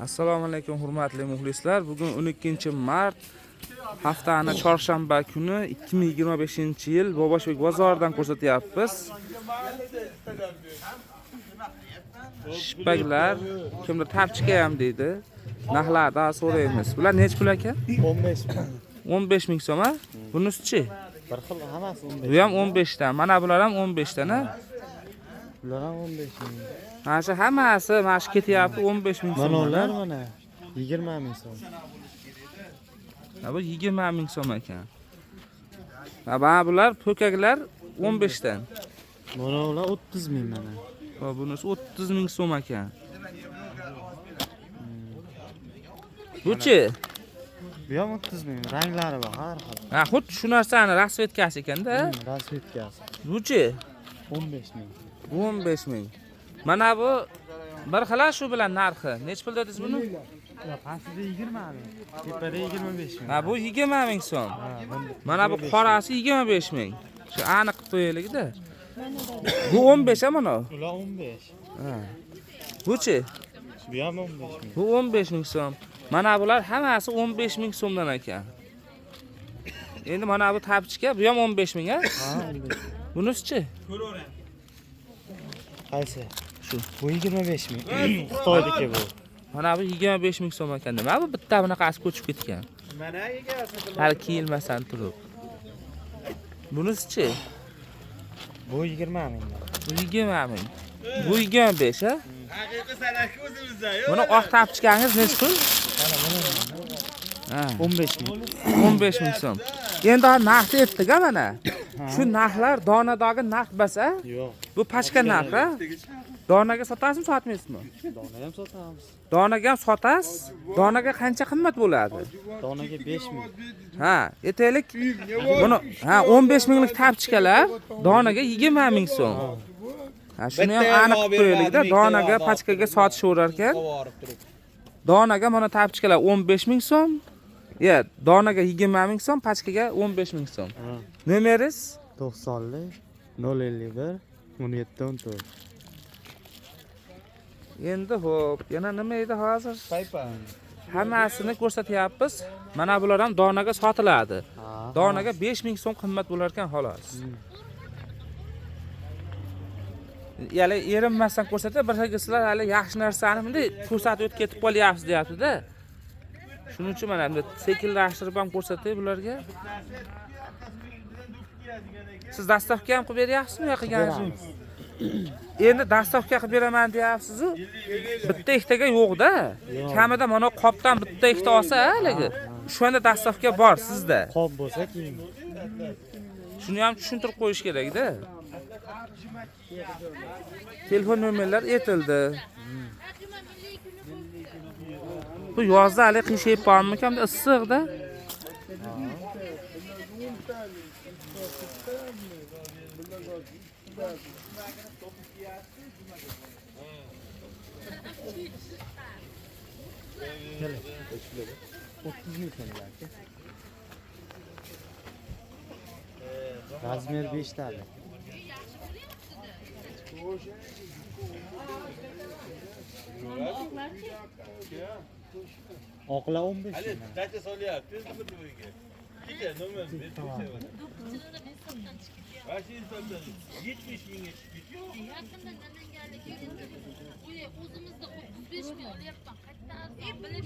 Assalomu alaykum hurmatli muxlislar. Bugun 12-mart haftani chorshanba kuni 2025-yil Bobosbek bozoridan ko'rsatyapmiz. Shipaklar, kimdir tapchika ham deydi. Narxlardan so'raymiz. Bular nech pul aka? 15 ming. 15 ming so'm. Bunisi-chi? Bir xil hammasi 15. Bu ham 15 dan. Mana bular ham 15 dan, ha? Bular ham 15 ming. Mana shu hammasi mana shu ketyapti 15 ming so'm. Mana ular mana 20 ming so'm. Bu 20 ming so'm ekan. Mana bular po'kaklar 15 dan. Mana ular 30 ming mana. Va bunisi 30 ming so'm ekan. Buchi? Bu ham 30 ming. Ranglari bor har xil. Ha, xuddi shu narsani rasvetkasi ekanda. Rasvetkasi. Buchi? 15 ming. 15 ming. Mana bu bir xil shu bilan narxi. Nech pul dedingiz buni? Pastida 20 ming. Tepada 25 ming. Ha, bu 20 ming so'm. Mana bu qorasi 25 ming. Shu aniq qilib qo'yaylik-da. Bu 15 ha mana. Ular 15. Ha. Buchi? Bu ham 15 ming. Bu 15 ming so'm. Mana bular hammasi 15 ming so'mdan ekan. Endi mana bu tapchika, bu ham 15 ming, ha? Ha, 15. Bunisi-chi? Qaysi? Shu. Bu 25 ming. Xitoydagi bu. Mana bu 25 ming so'm ekan. Nima bu bitta bunaqasi ko'chib ketgan? Mana egasi. Hali kiyilmasdan turib. Bunisi-chi? Bu 20 ming. Bu 20 ming. Bu 25, ha? Haqiqiy sanaki o'zimizda. Buni oq tapchikangiz nech pul? Ha, 15 ming. 15 ming so'm. Endi narxni aytdik-a mana. Shu narxlar donadagi narx bas-a? Yo'q. Bu pachka narx, ha? Donaga sotasizmi, sotmaysizmi? Donaga ham sotamiz. Donaga ham sotasiz. Donaga qancha qimmat bo'ladi? Donaga 5 ming. Ha, aytaylik. Buni 15 minglik tapchikalar donaga 20 ming so'm. Ha, shuni ham aniq qilib qo'yaylik-da. Donaga, pachkaga sotishaverar ekan. Donaga mana tapchikalar 15 ming so'm. Ya, donaga 20 ming so'm, pachkaga 15 ming so'm. Nomeringiz? 90 051 1714. Endi xo'p, yana nima edi hozir? Paypa. Hammasini ko'rsatyapmiz. Mana bular ham donaga sotiladi. Ha. Donaga 5 ming so'm qimmat bo'lar ekan xolos. Ya'ni erinmasdan ko'rsatib, bir sizlar hali yaxshi narsani bunday ko'rsatib o'tib ketib qolyapsiz deyapti-da. Shuning uchun mana bunday sekinlashtirib ham ko'rsatay bularga. Siz dastavka ham qilib beryapsizmi, yo'q qilganingiz? Endi dastavka qilib beraman deyapsiz-ku. Bitta ikkitaga yo'q-da. Kamida mana qopdan bitta ikkita olsa, haligi. Shunda dastavka bor sizda. Qop bo'lsa keyin. Shuni ham tushuntirib qo'yish kerak-da. Telefon nomerlar aytildi. Bu yozda hali qiyshayib qolmikan, issiqda. Keling. 30 ming so'm aka. Razmer 5 tali. Oqla 15 Ali, ming. qancha solyapti bu to'yga? Kecha nomer berib. Vashi insondan 70 mingga chiqib ketdi. Yaqindan namanganlik o'zimizda 35 ming olyapman. Qayerdan bilib